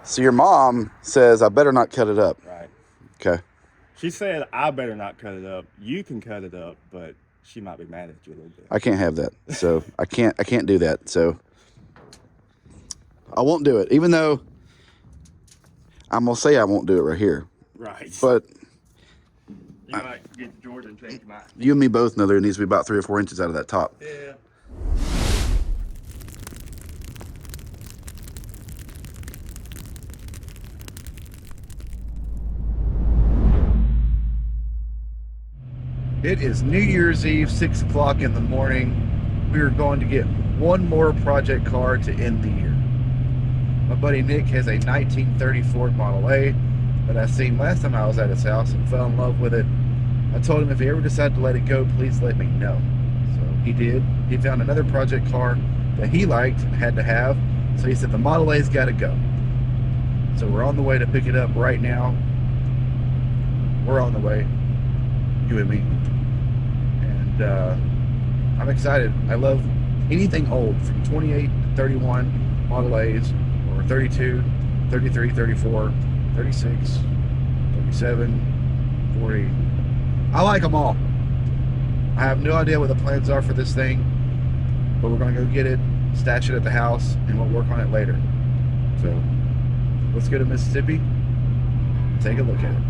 So your mom says I better not cut it up. Right. Okay. She said I better not cut it up. You can cut it up, but she might be mad at you a little bit. I can't have that. So I can't do that. So I won't do it, even though I'm gonna say I won't do it right here. Right. But you might get Georgia and change your mind. you and me both know there needs to be about 3 or 4 inches out of that top. Yeah. It is New Year's Eve, 6 o'clock in the morning. We are going to get one more project car to end the year. My buddy Nick has a 1930 Ford Model A that I seen last time I was at his house and fell in love with it. I told him if he ever decided to let it go, please let me know. So he did. He found another project car that he liked and had to have. So he said the Model A's got to go. So we're on the way to pick it up right now. We're on the way, you and me. And I'm excited. I love anything old from 28 to 31 Model A's, or 32, 33, 34, 36, 37, 40. I like them all. I have no idea what the plans are for this thing, but we're going to go get it, stash it at the house, and we'll work on it later. So let's go to Mississippi and take a look at it.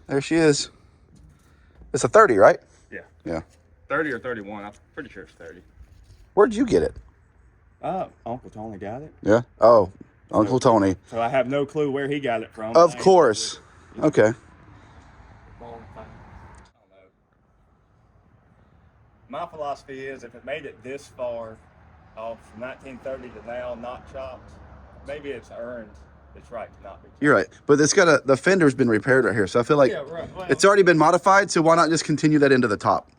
There she is. It's a 30, right? Yeah. Yeah. 30 or 31. I'm pretty sure it's 30. Where'd you get it? Uncle Tony got it. Yeah. Oh, Uncle Tony. So I have no clue where he got it from. Of course. Okay. I don't know. My philosophy is if it made it this far off from 1930 to now, not chopped, maybe it's earned its right to not be chopped. You're right. But it's got the fender's been repaired right here. So I feel like right. Well, it's already been modified. So why not just continue that into the top?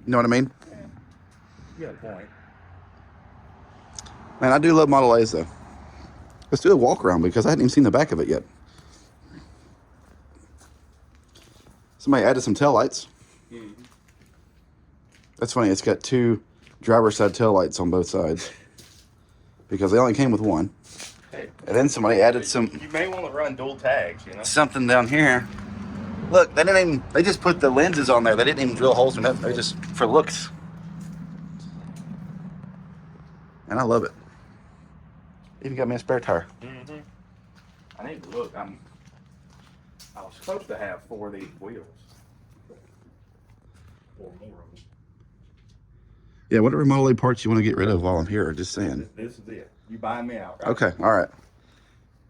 You know what I mean? yeah. You got a point. Man, I do love Model A's though. Let's do a walk around because I hadn't even seen the back of it yet. Somebody added some taillights. Mm-hmm. That's funny. It's got 2 driver's side taillights on both sides because they only came with one. Hey, And then somebody added some you may want to run dual tags, you know? something down here. Look, they just put the lenses on there. They didn't even drill holes in it. They just for looks. And I love it. Even got me a spare tire. Mm-hmm. I need to look. I was supposed to have 4 of these wheels. 4 more of them. Yeah, whatever Model A parts you want to get rid of while I'm here, just saying. This is it. You buying me out, right? Okay, all right.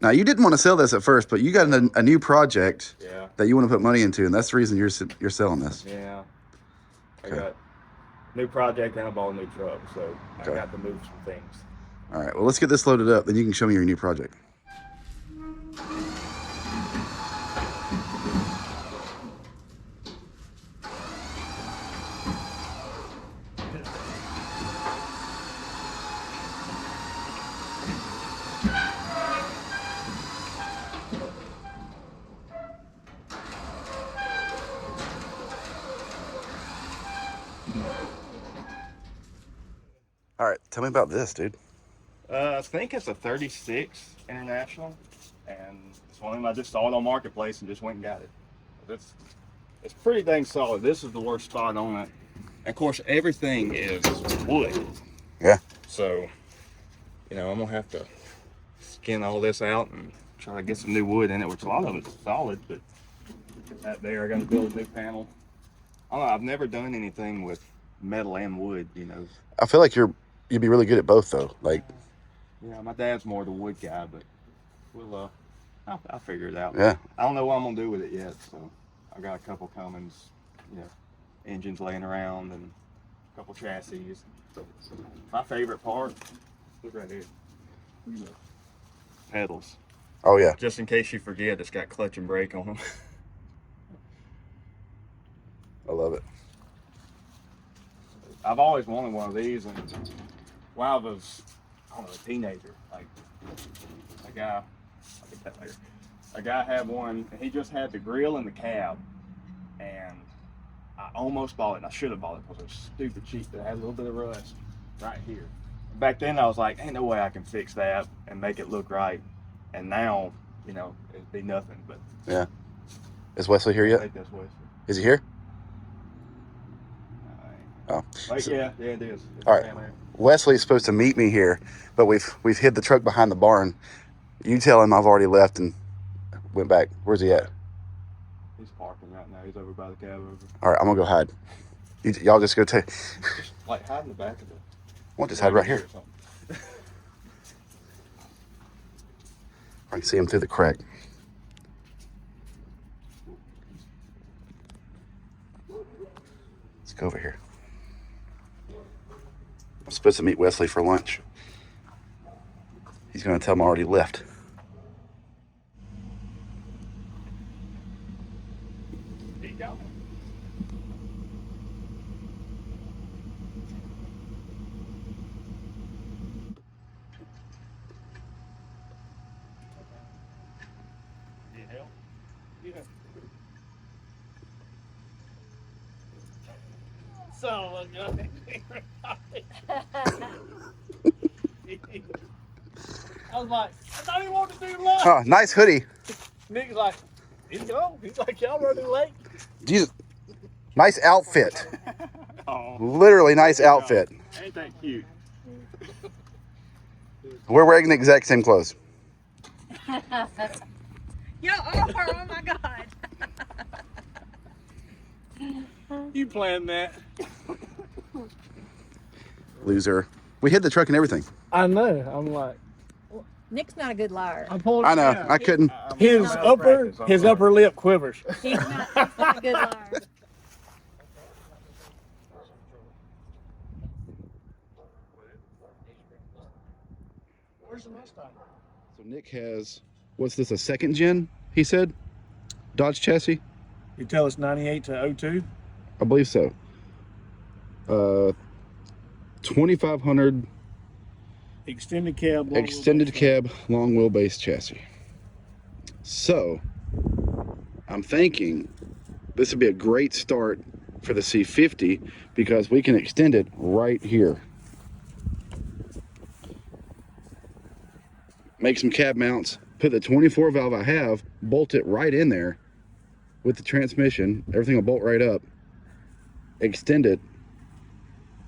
Now, you didn't want to sell this at first, but you got a new project Yeah. that you want to put money into, and that's the reason you're selling this. Yeah. Okay. I got new project and I bought a new truck, so Okay. I got to move some things. All right, well, let's get this loaded up, then you can show me your new project. All right, tell me about this, dude. I think it's a 36 International, and it's one of them I just saw it on Marketplace and just went and got it. It's pretty dang solid. This is the worst spot on it. And of course, everything is wood. Yeah. So, I'm gonna have to skin all this out and try to get some new wood in it, which a lot of it's solid, but that there, I gotta build a new panel. I don't know, I've never done anything with metal and wood, I feel like you'd be really good at both, though. Like, Yeah, my dad's more the wood guy, but I'll figure it out. yeah. I don't know what I'm gonna do with it yet, so I got a couple Cummins, engines laying around, and of couple chassis. My favorite part, look right here. Pedals. Oh yeah. Just in case you forget, it's got clutch and brake on them. I love it. I've always wanted one of these, and when I was, I don't know, a teenager, like a guy, I'll get that later. A guy had one, and he just had the grill and the cab, and I almost bought it, and I should have bought it because it was stupid cheap, but it had a little bit of rust right here. Back then, I was like, ain't no way I can fix that and make it look right, and now, you know, it'd be nothing, but. Yeah. Is Wesley here I yet? think that's Wesley. Is he here? Oh. Like, So- yeah, it is. It's All right. down there. Wesley's supposed to meet me here, but we've hid the truck behind the barn. You tell him I've already left and went back. Where's he at? He's parking right now. He's over by the cab over. All right, I'm gonna go hide. Y'all just go take. Just like hide in the back of the. We'll just hide right here. or something. I can see him through the crack. Let's go over here. I'm supposed to meet Wesley for lunch. He's gonna tell him I already left. Keep going. Need help? Yeah. Son of a gun. I was like, I thought he wanted to do lunch. Oh, nice hoodie. Nick's like, he's gone. He's like, y'all running late. Jesus. Nice outfit. Oh, Literally nice outfit. ain't that cute? We're wearing the exact same clothes. Yo, oh my God. You planned that. Loser. We hid the truck and everything. I know. I'm like, Nick's not a good liar. I pulled. I know. Yeah. I couldn't. His No. upper lip quivers. He's not a good liar. Where's the Mustang? So Nick has, what's this, a second gen, he said? Dodge chassis? You tell us 98 to 02. I believe so. 2500 Extended cab. extended cab, long wheelbase chassis. So, I'm thinking this would be a great start for the C50 because we can extend it right here. Make some cab mounts, put the 24 valve I have, bolt it right in there with the transmission. Everything will bolt right up. Extend it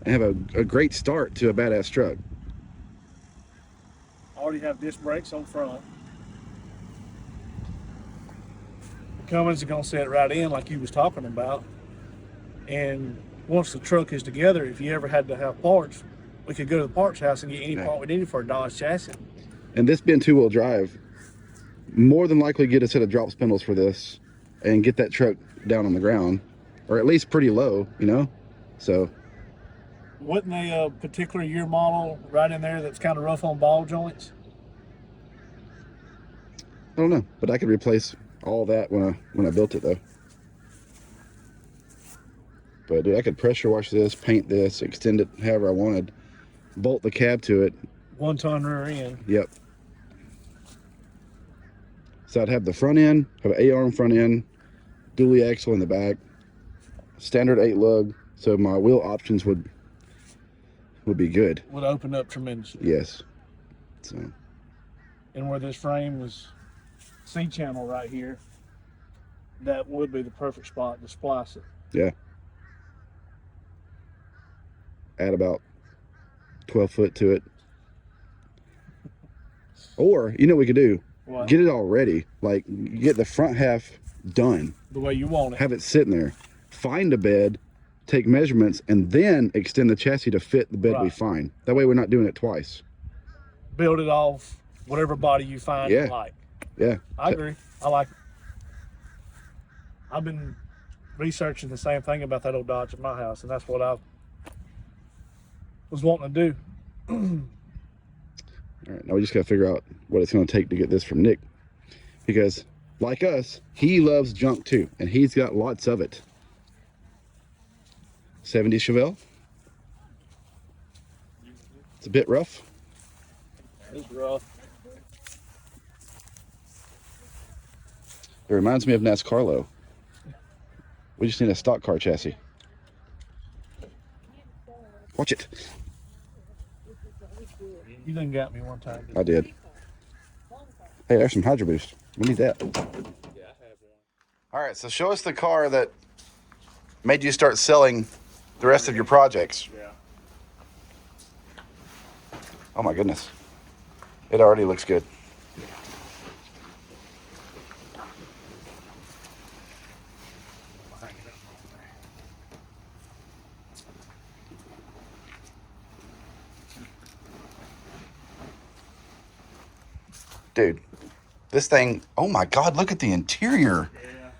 and have a great start to a badass truck. Already have disc brakes on front. The Cummins are gonna set it right in like you was talking about. And once the truck is together, if you ever had to have parts, we could go to the parts house and get any Okay. part we needed for a Dodge chassis. And this being two-wheel drive, more than likely get a set of drop spindles for this and get that truck down on the ground, or at least pretty low, you know? So, Wasn't a particular year model right in there that's kind of rough on ball joints? I don't know, but I could replace all that when I built it though. But dude, I could pressure wash this, paint this, extend it however I wanted, bolt the cab to it. 1 ton rear end. Yep. So I'd have the front end, have an A-arm front end, dually axle in the back, standard 8 lug, so my wheel options would be good. Would open up tremendously. Yes. So And where this frame was C-channel right here, that would be the perfect spot to splice it. yeah. Add about 12 foot to it. Or, you know what we could do? What? Get it all ready. Like, get the front half done. The way you want it. Have it sitting there. Find a bed, take measurements, and then extend the chassis to fit the bed we Right. find. That way we're not doing it twice. Build it off whatever body you find Yeah. you like. Yeah. I agree. I like it. I've been researching the same thing about that old Dodge at my house, and that's what I've was wanting to do. All right, now we just got to figure out what it's going to take to get this from Nick. Because, like us, he loves junk too, and he's got lots of it. 70 Chevelle. It's a bit rough. It's rough. It reminds me of NASCARlo. We just need a stock car chassis. Watch it. You done got me one time. I did. Hey, there's some Hydro Boost. We need that. Yeah, I have one. All right, so show us the car that made you start selling the rest of your projects. Yeah. Oh my goodness. It already looks good. Dude, this thing, oh my God, look at the interior. Yeah.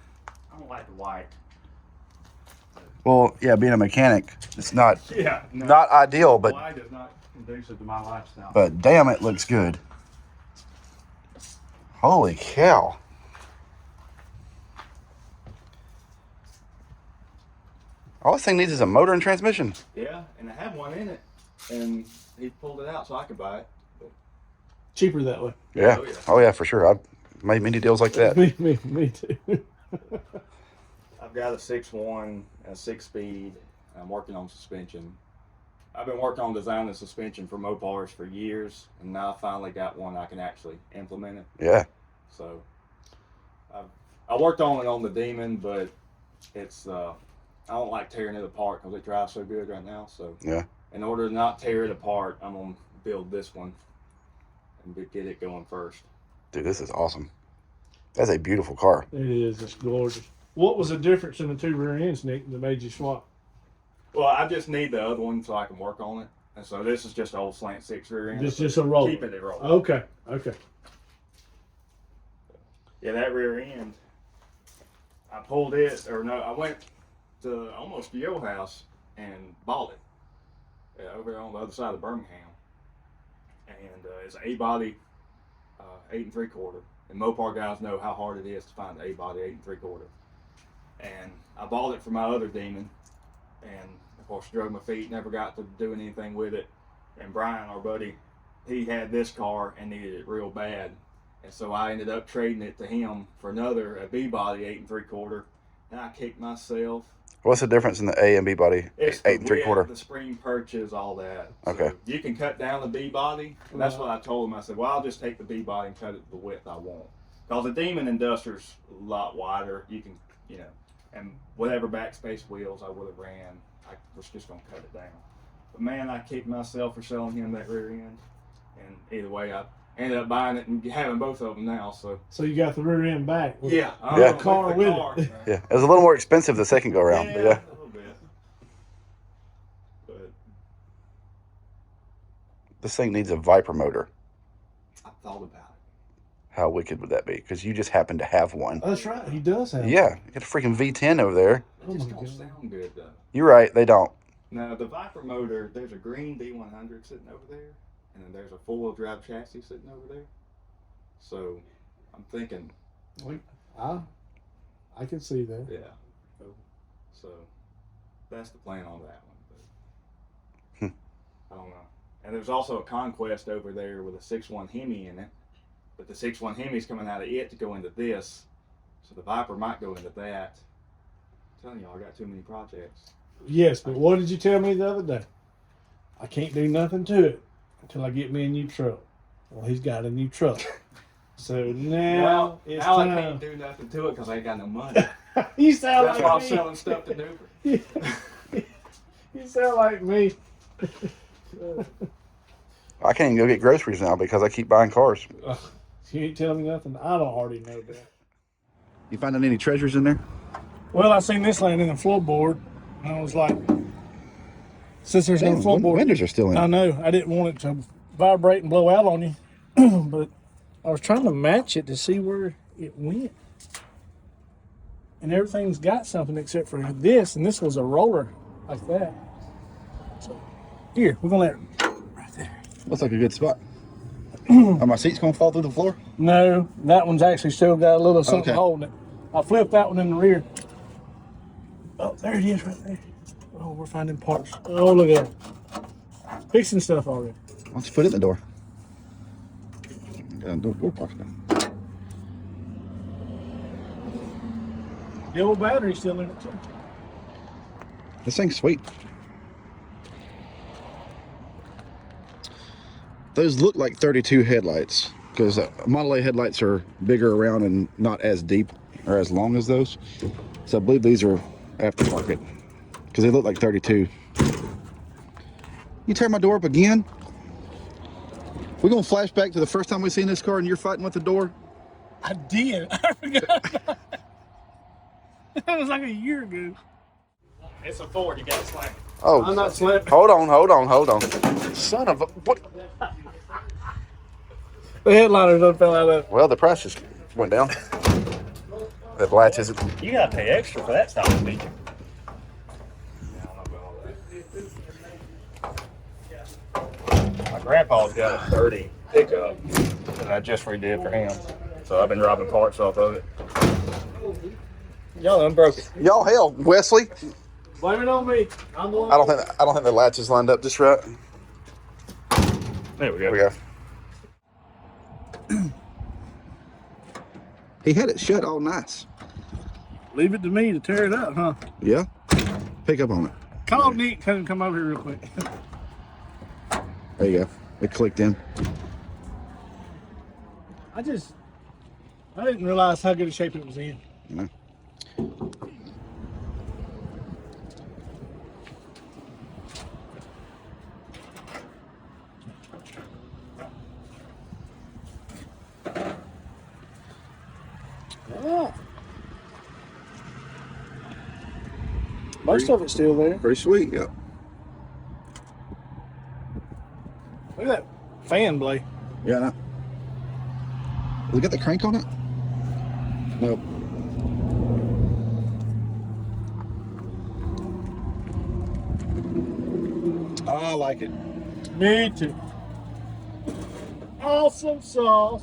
I don't like the white. Well, yeah, being a mechanic, it's not Yeah. No. not ideal, but White is not conducive to my lifestyle. damn, it looks good. Holy cow. All this thing needs is a motor and transmission. Yeah, and I had one in it, and he pulled it out so I could buy it. Cheaper that way. Yeah. Oh, yeah. Oh yeah, for sure. I've made many deals like that. Me too. I've got a 6.1 and a 6-speed. I'm working on suspension. I've been working on designing suspension for Mopars for years, and now I finally got one I can actually implement it. Yeah. So I worked on it on the Demon, but it's I don't like tearing it apart because it drives so good right now. So Yeah. in order to not tear it apart, I'm gonna build this one and get it going first. Dude, this is awesome. That's a beautiful car. It is. It's gorgeous. What was the difference in the two rear ends, Nick, that made you swap? Well, I just need the other one so I can work on it. And so this is just an old slant 6 rear end. It's just a roller. Keeping it rolling. Okay. Okay. Yeah, that rear end, I pulled it, or no, I went to almost your house and bought it over there on the other side of Birmingham. And it's an A-body, 8 3/4. And Mopar guys know how hard it is to find an A-body 8 3/4. And I bought it for my other Demon, and of course drug my feet, never got to doing anything with it. And Brian, our buddy, he had this car and needed it real bad. And so I ended up trading it to him for a B-body 8 3/4. And I kicked myself. What's the difference in the A and B body? It's 8 3/4. the spring purchase, all that. Okay. So you can cut down the B-body. And that's what I told him. I said, well, I'll just take the B-body and cut it the width I want. Because the Demon Industrial's a lot wider. You can, and whatever backspace wheels I would have ran, I was just going to cut it down. But man, I kicked myself for selling him that rear end. And either way, I ended up buying it and having both of them now. So you got the rear end back. With yeah, Yeah. the car with it. Yeah. It was a little more expensive the second go around, but yeah. a little bit. But This thing needs a Viper motor. I thought about it. How wicked would that be? Because you just happen to have one. That's right. He does have. Yeah. You got a freaking V10 over there. It Oh just my don't God. sound good though. You're right. They don't. Now the Viper motor, there's a green D100 sitting over there, and then there's a 4-wheel drive chassis sitting over there. So I'm thinking, I can see that. yeah. So that's the plan on that one. But I don't know. And there's also a Conquest over there with a 6.1 Hemi in it, but the 6.1 Hemi's coming out of it to go into this, so the Viper might go into that. I'm telling y'all, I got too many projects. Yes, but what did you tell me the other day? I can't do nothing to it until I get me a new truck. Well, he's got a new truck. So now it's now I time. can't do nothing to it because I ain't got no money. You sound That's why I'm like me. selling stuff to Newbert. You sound like me. I can't even go get groceries now because I keep buying cars. You ain't telling me nothing. I don't already know that. You finding any treasures in there? Well, I seen this laying in the floorboard, and I was like, since there's no Damn, floorboard, windows are still in. I know. I didn't want it to vibrate and blow out on you, but I was trying to match it to see where it went. And everything's got something except for this, and this was a roller like that. So Here, we're gonna let it right there. Looks like a good spot. Are my seats gonna fall through the floor? No, that one's actually still got a little something Okay. holding it. I flipped that one in the rear. Oh, there it is right there. Oh, we're finding parts. Oh, look at that. Fixing stuff already. Why don't you put it in the door? Door park now. The old battery's still in it too. This thing's sweet. Those look like 32 headlights because Model A headlights are bigger around and not as deep or as long as those. So I believe these are aftermarket because they look like 32. You tear my door up again? We're gonna flash back to the first time we seen this car and you're fighting with the door? I did. I forgot about that. That was like a year ago. It's a Ford. You got to slack. Oh, I'm not slapping. hold on. Son of a, what? The headliners done fell out of it. Well, the price just went down. That latch isn't. You got to pay extra for that style feature. My grandpa's got a 30 pickup that I just redid for him. So I've been robbing parts off of it. Y'all unbroke it. Y'all hell, Wesley. Blame it on me. I'm the one. I don't think the latch is lined up just right. There we There go. we go. He had it shut all nice. Leave it to me to tear it up, huh? Yeah. Pick up on it. Call Nick, tell him to come over here real quick. There you go. It clicked in. I didn't realize how good a shape it was in. You know. Oh. Most of it's still there. Pretty sweet. Yeah. Look at that fan blade. Yeah. I know. Does it got the crank on it? Nope. I like it. Me too. Awesome sauce.